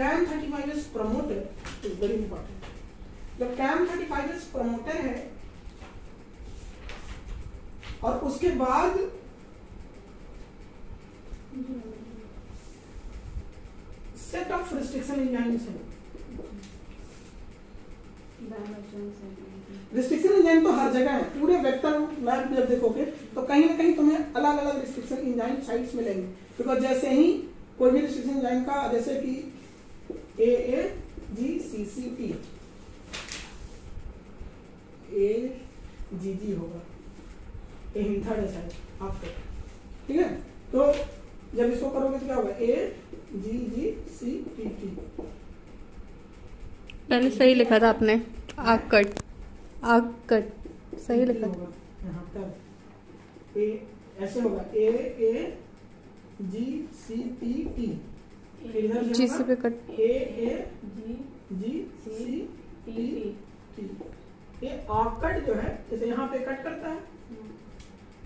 CAM 35 is promoter, is very important. जब CAM 35 is promoter है और उसके बाद सेट ऑफ रिस्ट्रिक्शन एंजाइम्स है। रिस्ट्रिक्शन एंजाइम तो हर जगह है, पूरे वेक्टर मैप जब देखोगे तो कहीं ना कहीं तुम्हें अलग अलग रिस्ट्रिक्शन एंजाइम साइट्स मिलेंगे। बिकॉज जैसे ही कोई भी रिस्ट्रिक्शन एंजाइम का, जैसे कि AAGCCT AGG होगा, ए थर्ड है आपको, ठीक है। तो जब इसको करोगे तो क्या होगा, AGGCT। पहले सही लिखा था आपने, आग कट सही लिखा था। यहाँ पर ऐसे होगा AAGCT, फिर इधर जी से पे कट AAGCT। ये आकट जो है जैसे यहाँ पे कट करता है,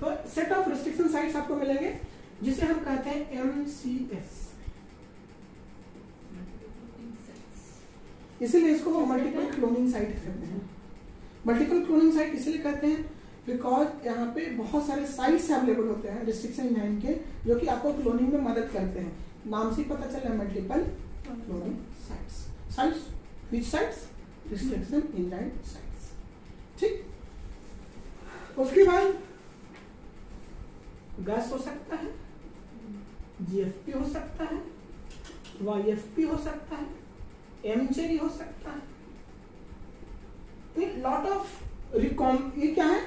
तो सेट ऑफ रिस्ट्रिक्शन साइट्स आपको मिलेंगे जिसे हम कहते हैं MCS। इसीलिए इसको मल्टीपल क्लोनिंग साइट कहते हैं। मल्टीपल क्लोनिंग साइट इसलिए कहते हैं बिकॉज यहाँ पे बहुत सारे साइट्स अवेलेबल होते हैं रिस्ट्रिक्शन एंजाइम के, जो कि आपको क्लोनिंग में मदद करते हैं। नाम से पता चल रहा है मल्टीपल क्लोनिंग साइट्स। साइट्स विच साइट्स? रिस्ट्रिक्शन एंजाइम साइट्स, ठीक। उसके बाद गैस हो सकता है, GFP हो सकता है, YFP हो सकता है, MCHERI हो सकता है। लॉट ऑफ ये क्या है,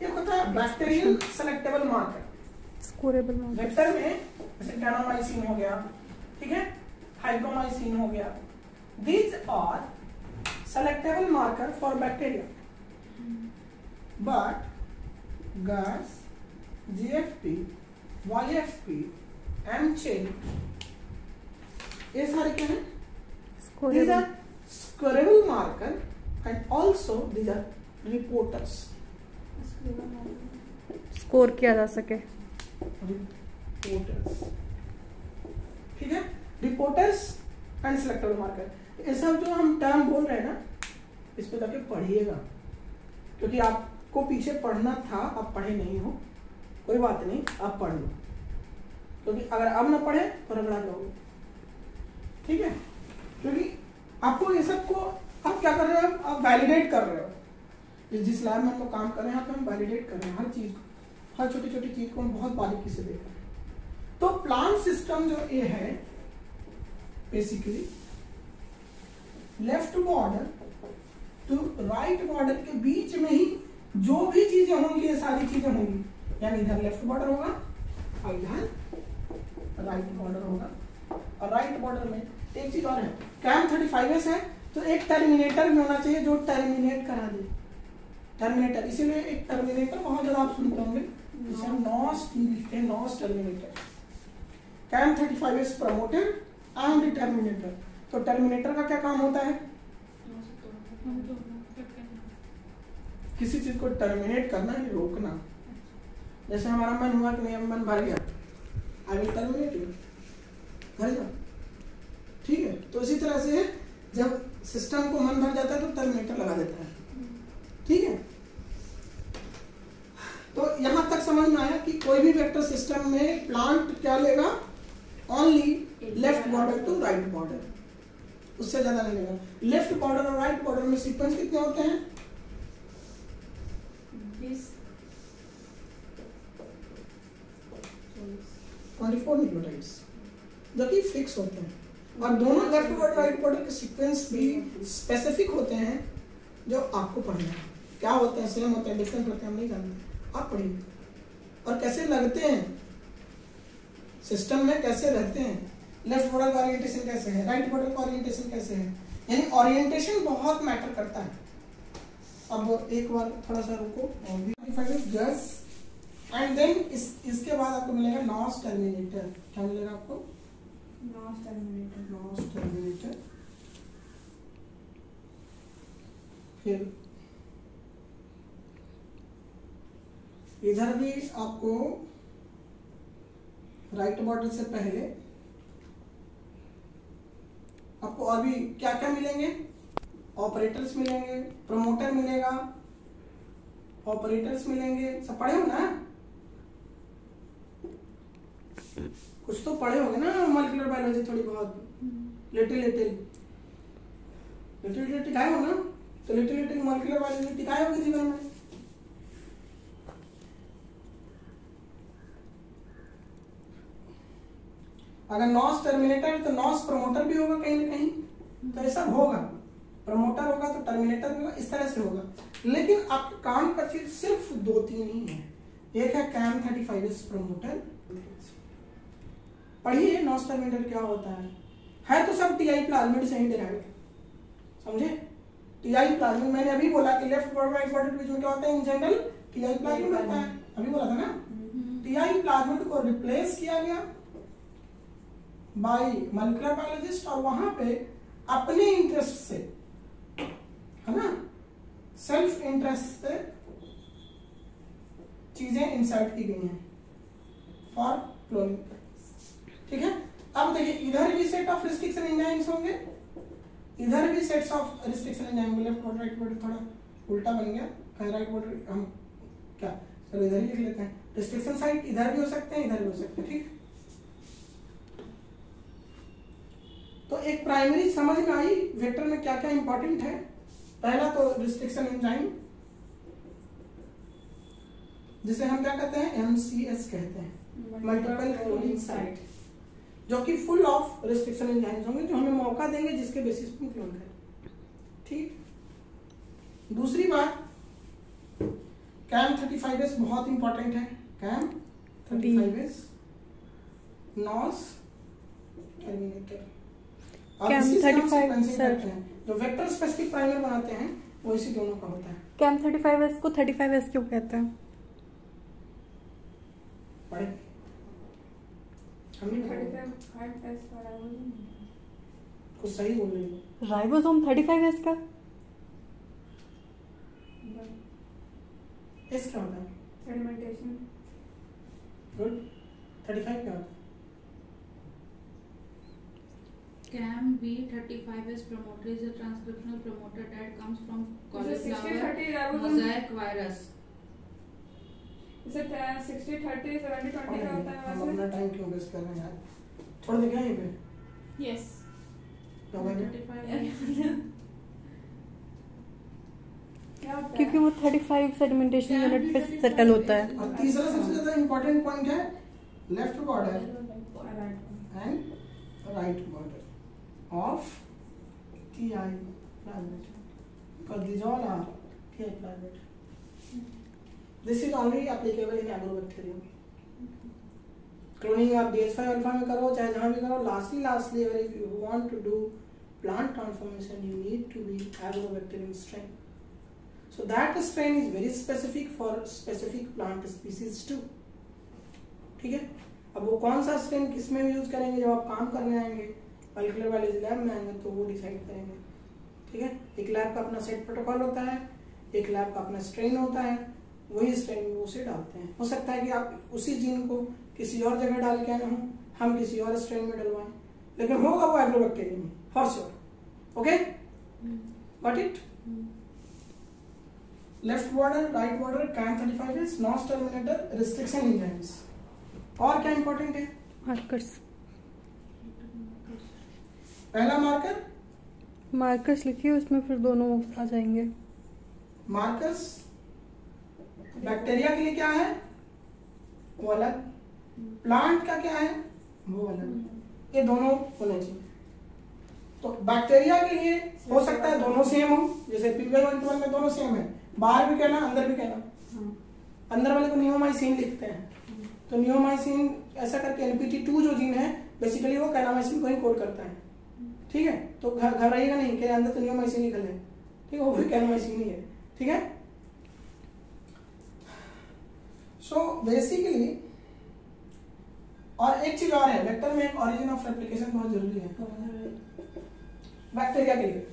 ये होता है bacterial selectable marker. Scorable marker vector में जैसे टैनोमाइसिन हो गया, ठीक है, हाइड्रोमाइसिन हो गया, these are selectable marker for bacteria. But GUS, GFP, YFP, MCHERI, ये सारे क्या हैं? These are scorable marker and also these are reporters. Score किया जा सके। Reporters, ठीक है। रिपोर्टर्स एंड सेलेक्टेबल मार्कर, ये सब जो हम टर्म बोल रहे हैं ना, इस पे जाके पढ़िएगा, क्योंकि आपको पीछे पढ़ना था, आप पढ़े नहीं हो, कोई बात नहीं, आप पढ़ लो, क्योंकि अगर अब ना पढ़े तो रगड़ा जाओगे, ठीक है। क्योंकि आपको ये सब को आप क्या कर रहे हो, आप वैलिडेट कर रहे हो। जिस लैब में हम लोग काम कर रहे हैं, हम वैलिडेट कर रहे हैं हर चीज को, हर छोटी छोटी चीज को हम बहुत बारीकी से देख रहे हैं। तो प्लांट सिस्टम जो ये है, basically left border to right border के बीच में ही जो भी चीजें होंगी, ये सारी चीजें होंगी। यानी इधर लेफ्ट बॉर्डर होगा और इधर राइट बॉर्डर होगा। और राइट बॉर्डर में एक चीज और है, CAM 35S है तो एक टर्मिनेटर भी होना चाहिए जो टर्मिनेट करा दे। टर्मिनेटर, इसीलिए एक टर्मिनेटर बहुत ज्यादा आप सुनते होंगे, जिसे हम नॉस लिखते हैं, NOS terminator. CAM 35S promoter and terminator. तो टर्मिनेटर का क्या काम होता है? किसी चीज को टर्मिनेट करना है, रोकना। जैसे हमारा मन हुआ कि नहीं, मन भर गया, आई विल टर्मिनेट यू, भर जाओ, ठीक है। तो इसी तरह से जब सिस्टम को मन भर जाता है तो टर्मिनेटर लगा देता है, ठीक है। तो यहां तक समझ में आया कि कोई भी वेक्टर सिस्टम में प्लांट क्या लेगा, only left border to right border, उससे ज्यादा नहीं लेगा। लेफ्ट बॉर्डर और राइट बॉर्डर में सीक्वेंस कितने होते हैं? 24 न्यूक्लियोटाइड्स, जो कि फिक्स होते हैं। और दोनों लेफ्ट बॉर्डर राइट बॉर्डर के सीक्वेंस भी स्पेसिफिक होते हैं, जो आपको पढ़ना है। क्या होते हैं, सेम होते हैं, डिफरेंट होते हैं, हम नहीं जानते, आप पढ़िए। और कैसे लगते हैं सिस्टम में, कैसे रहते हैं, लेफ्ट बॉर्डर का ओरिएंटेशन कैसे है, राइट बॉर्डर का ओरिएंटेशन कैसे है, यानी ओरिएंटेशन बहुत मैटर करता है। अब एक बार थोड़ा सा रुको, गैस एंड देन इसके बाद आपको मिलेगा नॉस टर्मिनेटर। क्या मिलेगा आपको? नॉस टर्मिनेटर। नॉस टर्मिनेटर, फिर इधर भी आपको राइट बॉर्डर से पहले आपको और भी क्या क्या मिलेंगे? ऑपरेटर्स मिलेंगे, प्रमोटर मिलेगा, ऑपरेटर्स मिलेंगे, सब पढ़े हो ना? कुछ तो पढ़े होंगे ना मॉलिक्यूलर बायोलॉजी, थोड़ी बहुत, लिटिल टिकाए हो ना? तो लिटिल मॉलिक्यूलर बायोलॉजी टिकाए होगी जीवन में। अगर नॉस टर्मिनेटर तो नॉस प्रमोटर भी होगा कहीं ना कहीं, तो ये सब होगा। प्रमोटर होगा तो टर्मिनेटर भी होगा, इस तरह से होगा। लेकिन आपके काम का चीज सिर्फ 2-3 ही है। एक है कैम 35S प्रमोटर। पढ़िए नॉस टर्मिनेटर क्या होता है तो सब टीआई प्लाज्मिड से ही डिराइव, समझे? टीआई प्लाज्मिड मैंने अभी बोला कि लेफ्ट बॉर्डर राइट बॉर्डर के बीच में क्या होता है? इन जनरल टीआई प्लाज्मिड होता है, अभी बोला था ना। टीआई प्लाज्मिड को रिप्लेस किया गया बाय मॉलिक्यूलर बायोलॉजिस्ट, और वहां पे अपने इंटरेस्ट से, है ना, सेल्फ इंटरेस्ट से चीजें इंसर्ट की गई हैं फॉर क्लोनिंग, ठीक है? अब देखिए इधर भी सेट ऑफ रिस्ट्रिक्शन एंजाइम्स होंगे, इधर भी sets of restriction enzyme. Left border right border थोड़ा उल्टा बन गया, कहीं राइट बॉर्डर हम क्या, चलो इधर ही लिख लेते हैं। रिस्ट्रिक्शन साइट इधर भी हो सकते हैं, इधर भी हो सकते हैं, ठीक? तो एक प्राइमरी समझ में आई वेक्टर में क्या क्या इंपॉर्टेंट है। पहला तो रिस्ट्रिक्शन एंजाइम, जिसे हम क्या कहते हैं? MCS कहते हैं, मल्टीपल क्लोनिंग साइट, जो कि फुल ऑफ रिस्ट्रिक्शन एंजाइम्स होंगे जो हमें मौका देंगे जिसके बेसिस पे क्लोन करें, ठीक? दूसरी बात, कैम 35S बहुत इंपॉर्टेंट है। Cam 35S NOS terminator. Cam 35 sir, जो वेक्टर स्पेसिफिक प्राइमर बनाते हैं वो इसी दोनों का होता है। कैम 35S को 35S क्यों कहते हैं? पढ़े हम कुछ सही बोल रही हो। राइबोसोम 35S का एस क्या होता है? सेडिमेंटेशन। गुड। 35 क्या होता है? CAM V35S promoter is a transcriptional promoter that comes from cauliflower mosaic virus. इसे 60-30 70-20 का होता है हम वैसे। अपना टाइम क्यों वेस्ट कर रहे हैं यार? छोड़ दे क्या यहीं पे? यस। क्या होगा? क्या होता है? क्योंकि वो 35 सेडिमेंटेशन यूनिट पे सेटल होता है। और तीसरा सबसे ज्यादा इंपॉर्टेंट पॉइंट है left border and right border of TI planet, because these all are TI planet. This is only applicable in agrobacterium. Cloning आप DH5 alpha में करो चाहे जहाँ भी करो, lastly if you want to do plant transformation you need to be agrobacterium strain. So that strain is very specific for specific plant species too. ठीक है? अब वो कौन सा strain किस में यूज करेंगे जब आप काम करने आएंगे मॉलिक्यूलर बायोलॉजी लैब में आएंगे तो वो डिसाइड करेंगे, ठीक है? एक लैब का अपना सेट प्रोटोकॉल होता है, एक लैब का अपना स्ट्रेन होता है, वही स्ट्रेन वो उसे डालते हैं। हो सकता है कि आप उसी जीन को किसी और जगह डाल के आए हों, हम किसी और स्ट्रेन में डलवाएं, लेकिन होगा वो एग्रोबैक्टीरियम में for sure. Okay, got it? Left border right border CaM 35S NOS terminator restriction enzymes. और क्या इंपॉर्टेंट है? मार्कर्स। पहला मार्कर्स लिखिए, उसमें फिर दोनों आ जाएंगे। मार्कर्स बैक्टीरिया के लिए क्या है वो अलग, प्लांट का क्या है वो अलग, ये दोनों होने चाहिए। तो बैक्टीरिया के लिए हो सकता है दोनों सेम हो, जैसे PBL1 में दोनों सेम है, बाहर भी कहना अंदर भी कहना। अंदर वाले को नियोमाइसिन लिखते हैं, तो नियोमाइसिन ऐसा करके NPT2 जो जीन है बेसिकली वो कैनामाइसिन को ही कोड करता है, ठीक है? तो घबराइएगा नहीं कि अंदर तो नियोमाइसिन निकल है, ठीक है? वो भी कैनामाइसिन ही है, ठीक है? सो बेसिकली और एक चीज और है, वेक्टर में एक ओरिजिन ऑफ रेप्लिकेशन बहुत जरूरी है बैक्टीरिया के लिए,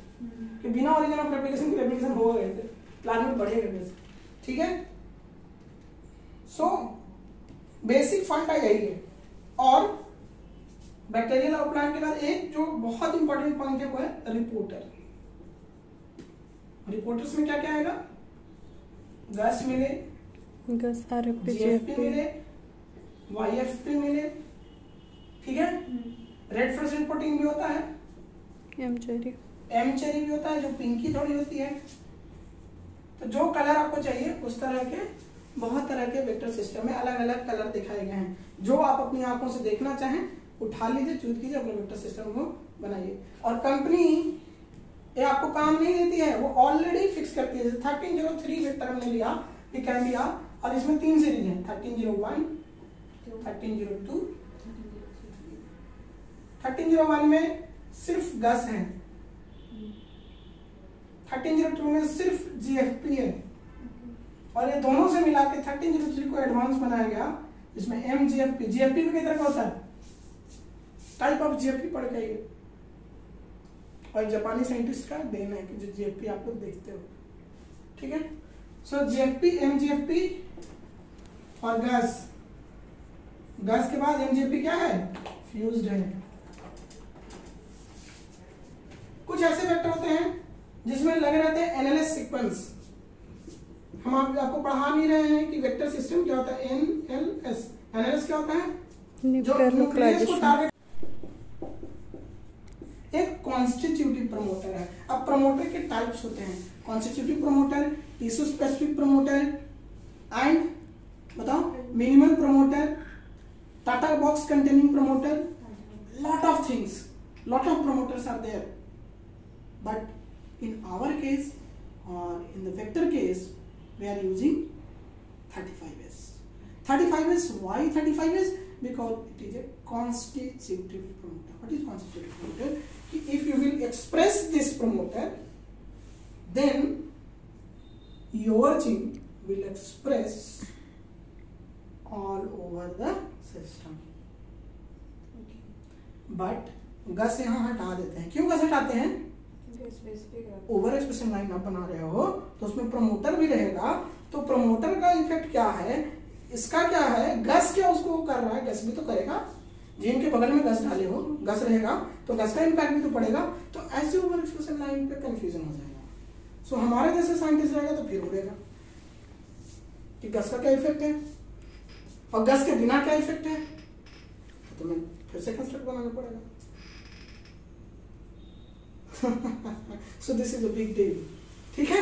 कि बिना ओरिजिन ऑफ रेप्लिकेशन की रेप्लिकेशन होगा कैसे, प्लाज्मिड बढ़ेगा कैसे, ठीक है? सो बेसिक फंडा यही है और बैक्टीरियल आउटलाइन के बाद एक जो बहुत इंपॉर्टेंट पॉइंट है वो है रिपोर्टर। रिपोर्टर्स में क्या क्या आएगा? गस मिले, गस आरएफपी जीएफपी मिले, वाईएफपी मिले, ठीक है। रेड फ्लोरेसेंट प्रोटीन भी होता है, एम चेरी भी होता है जो पिंकी थोड़ी होती है। तो जो कलर आपको चाहिए उस तरह के बहुत तरह के वेक्टर सिस्टम में अलग अलग कलर दिखाए गए हैं। जो आप अपनी आंखों से देखना चाहें उठा लीजिए, चूज कीजिए, अपने वेक्टर सिस्टम को बनाइए। और कंपनी ये आपको काम नहीं देती है, वो ऑलरेडी फिक्स करती है। 1303 वेक्टर हमने लिया पिकैम्बिया, और इसमें 3 सीरीज है, 1301, 1302, 1301 में सिर्फ गस है, 1302 में सिर्फ जीएफपी है, और ये दोनों से मिला के 1303 को एडवांस बनाया गया, जिसमें एमजीएफपी, जीएफपी भी किस तरह का होता है, टाइप ऑफ जीएफपी पढ़ के आइए। और जापानी साइंटिस्ट का देन है कि जो जीएफपी आप लोग देखते हो, ठीक है। सो जीएफपी, एमजीएफपी और गस के बाद एमजीएफपी क्या है, फ्यूज्ड है। कुछ ऐसे वेक्टर होते हैं जिसमें लगे रहते हैं एनएलएस सीक्वेंस। हम आपको पढ़ा नहीं रहे हैं कि वेक्टर सिस्टम क्या होता है, एनएलएस। एनएलएस क्या होता है, जो न्यूक्लियस को टारगेट, एक कॉन्स्टिट्यूटिव प्रमोटर है। अब प्रमोटर के टाइप्स होते हैं, constitutive promoter, tissue specific promoter and बताओ minimal promoter, TATA box containing promoter, lot of things, lot of promoters are there, but in our case or in the vector case we are using 35S. 35S, why 35S? Because it is a constitutive promoter. What is constitutive promoter? If you will express this promoter, then your gene will express all over the system. But GUS यहाँ हटा देते हैं। क्यों गस हटाते हैं? Over expression line आप बना रहे हो तो उसमें प्रमोटर भी रहेगा, तो प्रमोटर का इफेक्ट क्या है, इसका क्या है, गस क्या उसको कर रहा है, गस भी तो करेगा। जीन के बगल में गस डाले हो, गस रहेगा तो गस का इम्पैक्ट भी तो पड़ेगा। तो ऐसे ओवर एक्सप्रेशन लाइन पे कंफ्यूजन हो जाएगा। सो हमारे जैसे साइंटिस्ट रहेगा तो फिर उड़ेगा कि गस का क्या इफेक्ट है और गस के बिना क्या इफेक्ट है, तो मैं फिर से कंस्ट्रक्ट बनाना पड़ेगा। So this is a big deal, ठीक है।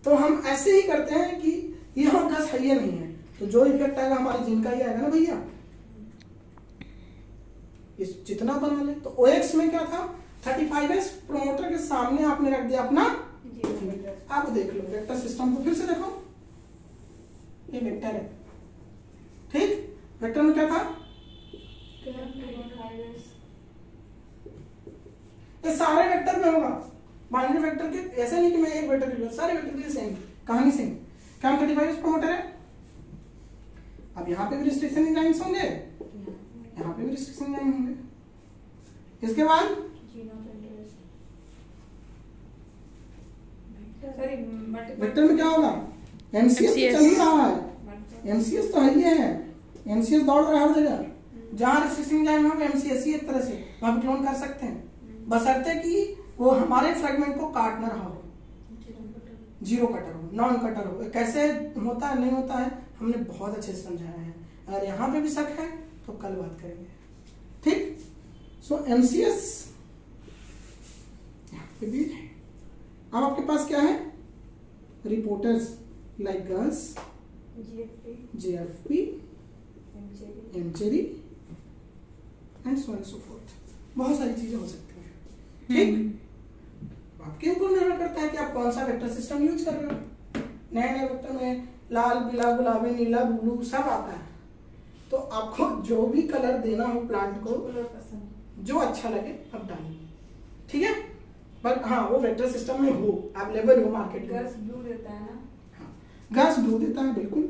तो हम ऐसे ही करते हैं कि यहाँ गस है या नहीं है, तो जो इफेक्ट आएगा हमारे जिन का ही आएगा ना भैया। इस जितना बना ले तो OX में क्या था, 35S प्रोमोटर के सामने आपने रख दिया अपना। आप देख लो वेक्टर सिस्टम को फिर से देखो, ये वेक्टर है, ठीक। वेक्टर में क्या था, ये सारे वेक्टर में होगा। बाइनरी वेक्टर के ऐसे नहीं कि मैं एक वेक्टर के सारे वेक्टर के लिए सेम कहानी सेम। क्या 35S प्रोमोटर है। अब यहाँ पे भी रिस्ट्रिक्शन लाइन्स होंगे, यहाँ पे भी रिस्ट्रिक्शन लाइन होंगे। इसके बाद वेक्टर में क्या होगा, MCS तो चल ही रहा है, MCS तो है ही है, MCS दौड़ रहा है हर जगह। जहाँ रिस्ट्रिक्शन लाइन होगा MCS ही एक तरह से वहां क्लोन कर सकते हैं, बशर्ते कि वो हमारे फ्रेगमेंट को काट ना रहा हो, जीरो कटर हो, नॉन कटर हो। कैसे होता है नहीं होता है हमने बहुत अच्छे से समझाया है। अगर यहाँ पे भी शक है तो कल बात करेंगे, ठीक। सो MCS यहाँ पे भी। अब आपके पास क्या है, reporters like GUS, GFP, mCherry and so and so forth. बहुत सारी चीजें हो सकती हैं, ठीक। आपके ऊपर निर्भर करता है कि आप कौन सा वेक्टर सिस्टम यूज कर रहे हो। नए नए वेक्टर में लाल, पीला, गुलाबी, नीला, ब्लू सब आता है, तो आपको जो भी कलर देना हो प्लांट को, जो अच्छा लगे आप डालिए, ठीक है। बट हाँ वो वेक्टर सिस्टम में हो, अवेलेबल हो मार्केट में। गस ब्लू देता है ना, हाँ गस ब्लू देता है बिल्कुल।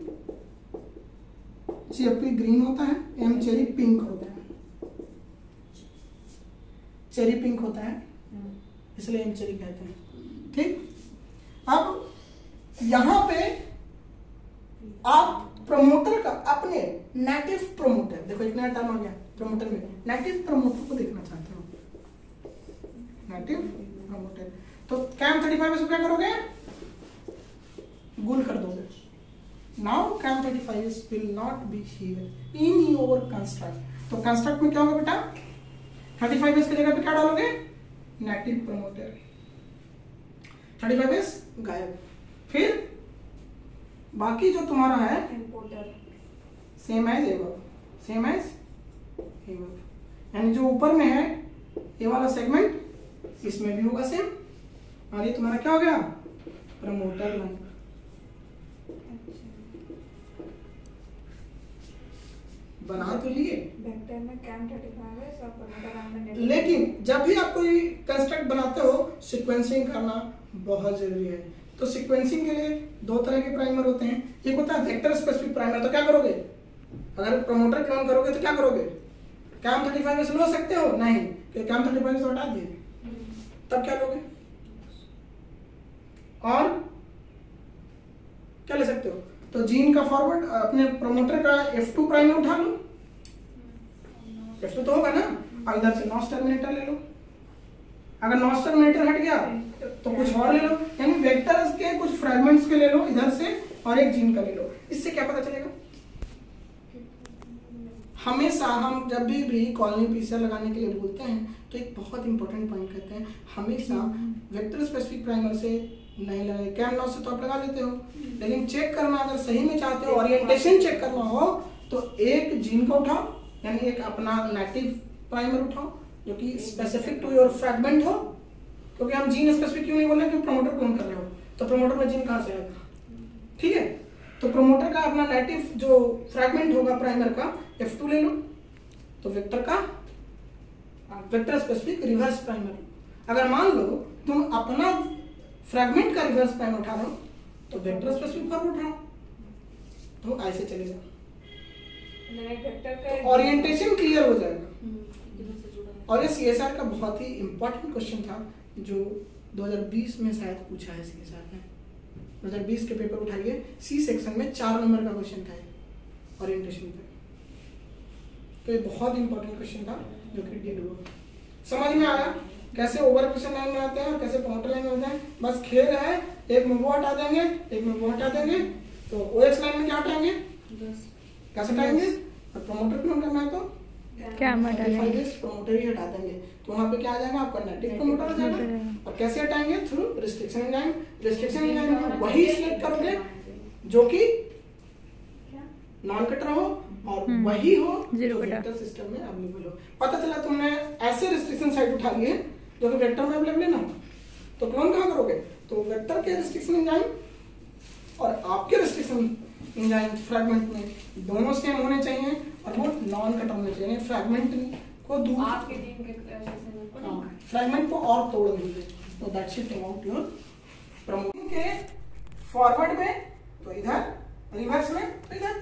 GFP ग्रीन होता है, एम चेरी पिंक होता है, चेरी पिंक होता है इसलिए एम चेरी कहते हैं, ठीक। अब यहाँ पे आप प्रमोटर का अपने नेटिव प्रमोटर, देखो एक नया टर्म आ गया प्रमोटर में, नेटिव प्रमोटर को देखना चाहते हो, नेटिव प्रमोटर, तो कैम 35 इसको क्या करोगे, गुल कर दोगे। Now CaM 35 will not be here in your construct, तो कंस्ट्रक्ट में क्या होगा बेटा, 35 की जगह पे क्या डालोगे, नेटिव प्रमोटर, 35 गायब। फिर बाकी जो तुम्हारा है importer same as above, same as above, यानी जो ऊपर में है ये वाला सेगमेंट इसमें भी होगा सेम, और ये तुम्हारा क्या हो गया, प्रमोटर लाइन। बना तो लिए, वेक्टर में कैम 35 है, सब प्रमोटर लाइन में नेटिव। लेकिन जब भी आप कोई कंस्ट्रक्ट बनाते हो सीक्वेंसिंग करना बहुत जरूरी है। तो सीक्वेंसिंग के लिए दो तरह के प्राइमर होते हैं, एक होता है वेक्टर स्पेसिफिक प्राइमर, तो क्या करोगे, अगर प्रमोटर क्लोन करोगे तो क्या करोगे, कैम 35 से लो सकते हो, नहीं, क्योंकि कैम 35 से हटा दिए, तब क्या लोगे, और क्या ले सकते हो, तो जीन का फॉरवर्ड अपने प्रमोटर का F2 प्राइमर उठा लो, F2 तो होगा ना, और इधर से नॉस टर्मिनेटर ले लो, अगर नॉस टर्मिनेटर हट गया तो कुछ और ले लो, यानी वेक्टर्स के कुछ फ्रेगमेंट्स के ले लो इधर से, और एक जीन का ले लो। इससे क्या पता चलेगा, हमेशा हम जब भी कॉलोनी पीसीआर लगाने के लिए बोलते हैं तो एक बहुत इंपॉर्टेंट पॉइंट कहते हैं, हमेशा वेक्टर स्पेसिफिक प्राइमर से नहीं लगाए, कैम नॉस से तो आप लगा लेते हो, लेकिन चेक करना अगर सही में चाहते हो, ओरिएंटेशन चेक करना हो, तो एक जीन का उठाओ, यानी एक अपना नेटिव प्राइमर उठाओ जो कि स्पेसिफिक टू योर फ्रैगमेंट हो, क्योंकि हम जीन स्पेसिफिक क्यों नहीं बोल रहे, क्योंकि प्रमोटर क्लोन कर रहे हो, तो प्रमोटर में जीन कहां से आएगा, ठीक है, तो प्रमोटर का अपना नेटिव जो फ्रैगमेंट होगा प्राइमर का F2 ले लो, तो वेक्टर का वेक्टर स्पेसिफिक रिवर्स प्राइमर, अगर मान लो तुम अपना फ्रैगमेंट का रिवर्स प्राइमर उठा रहे हो तो वेक्टर स्पेसिफिक फॉरवर्ड उठाओ, तो ऐसे चले जाओ, वेक्टर का तो ओरिएंटेशन क्लियर हो जाएगा। और ये CSR का बहुत ही इंपॉर्टेंट क्वेश्चन था जो 2020 में शायद पूछा है CSR ने, 2020 के पेपर उठाइए, C सेक्शन में 4 नंबर का क्वेश्चन था ओरिएंटेशन पे, तो ये बहुत इंपॉर्टेंट क्वेश्चन था जो कि डील हुआ। समझ में आया कैसे ओवर क्वेश्चन लाइन में आते हैं और कैसे प्रमोटर लाइन में होते हैं, बस खेल है, एक में वो हटा देंगे, एक में वो हटा देंगे, तो OX लाइन में क्या हटाएंगे, कैसे हटाएंगे, और प्रमोटर क्लोन करना है तो क्या हटा देंगे, प्रमोटर ही हटा देंगे, तो वहां पे क्या आ जाएगा, आपका नेटिव प्रमोटर आ जाएगा। और कैसे हटाएंगे, through restriction enzyme, restriction enzyme में वही सिलेक्ट करोगे जो कि नॉन कटर हो और वही हो जो वेक्टर सिस्टम में अवेलेबल हो। पता चला तुमने ऐसे रिस्ट्रिक्शन साइट उठा लिए जो कि वेक्टर में अवेलेबल है ना, तो क्लोन कहाँ करोगे, तो वेक्टर के रिस्ट्रिक्शन एंजाइम और आपके रिस्ट्रिक्शन एंजाइम फ्रैगमेंट में दोनों सेम होने चाहिए, और वो नॉन कटर होने चाहिए, फ्रैगमेंट को दूर, आपके टीम के फ्रैगमेंट को और तोड़ दीजिए, तो that shift about your promoting के फॉरवर्ड में तो इधर, रिवर्स में तो इधर,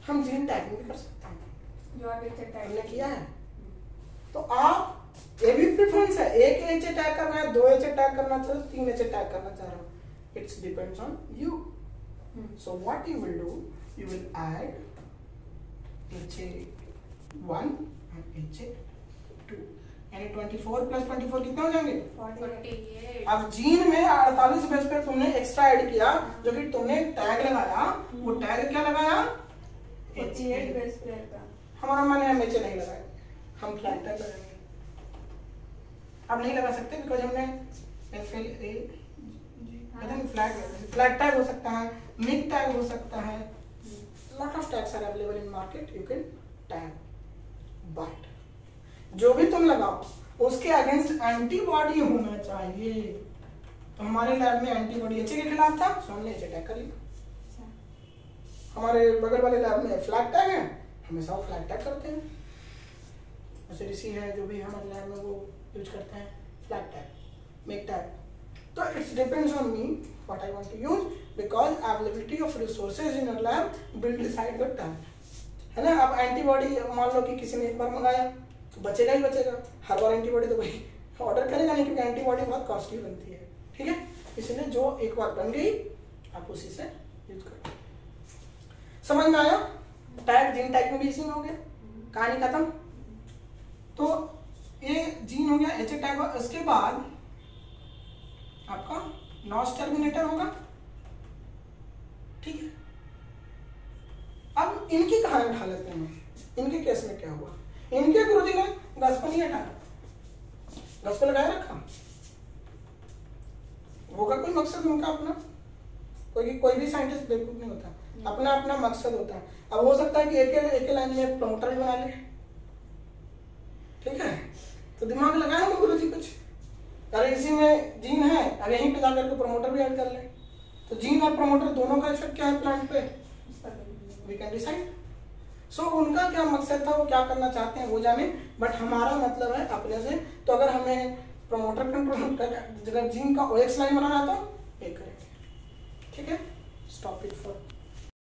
हम जीन टैगिंग भी कर सकते हैं जो आप एक हमने किया है। तो आप ये भी प्रेफरेंस है, एक एच टैग करना है, 2 एच टैग करना चाह रहे हो, 3 एच टैग करना चाह रहे हो, it's depends on you. So what you will do, you will add HA1 and HA2, यानी 24 प्लस 24 कितने हो जाएंगे, 48। अब जीन में 48 बेस पे तुमने एक्स्ट्रा ऐड किया, जो कि तुमने टैग लगाया, वो टैग क्या लगाया, 48 बेस पेयर का, हमारा मन है हम HA नहीं लगाए, हम फ्लैग टैग लगाएंगे, अब नहीं लगा सकते बिकॉज हमने फ्लैग टैग हो सकता है, मिड टैग हो सकता है, lot of tags are available in market, you can tag, but जो भी तुम लगाओ उसके अगेंस्ट एंटीबॉडी होना चाहिए। तो हमारे लैब में एंटीबॉडी HA के खिलाफ था, तो हमने HA टैग कर लिया। हमारे बगल वाले लैब में फ्लैग टैग है, हमेशा वो फ्लैग टैग करते हैं, जैसे ऋषि है जो भी हमारे लैब में वो यूज करते हैं फ्लैग टैग, मेक टैग। तो it's depends on me what I want to use, because availability of resources in your lab will decide the time, है ना। अब एंटीबॉडी मान लो कि किसी ने एक बार मंगाया तो बचेगा ही बचेगा, हर बार एंटीबॉडी तो कोई ऑर्डर करेगा नहीं, क्योंकि एंटीबॉडी बहुत कॉस्टली बनती है, ठीक है, इसलिए जो एक बार बन गई आप उसी से यूज करो। समझ में आया? टैग जीन टैग में भी इसी में हो गया, कहानी खत्म। तो ये जीन हो गया, एच टैग। उसके बाद आपका नॉस टर्मिनेटर होगा, ठीक है। अब इनकी कहानी उठा लेते हैं। इनके केस में क्या हुआ? इनके गुरुजी ने गस नहीं हटाया, गस को लगाए रखा। होगा कोई मकसद उनका अपना, कोई भी साइंटिस्ट बेवकूफ नहीं होता, अपना अपना मकसद होता है। अब हो सकता है कि एक लाइन में प्रमोटर भी बना ले, ठीक है। तो दिमाग लगाए ना गुरुजी कुछ, अरे इसी में जीन है, अब यहीं पे जाकर के प्रमोटर भी ऐड कर ले, तो जीन और प्रमोटर दोनों का इफेक्ट क्या है प्लांट पे, वी कैन डिसाइड। सो उनका क्या मकसद था, वो क्या करना चाहते हैं वो जाने, बट हमारा मतलब है अपने से। तो अगर हमें प्रमोटर कंट्रोल अगर जीन का OX लाइन बनाना है तो ये करेंगे, ठीक है। Stop it for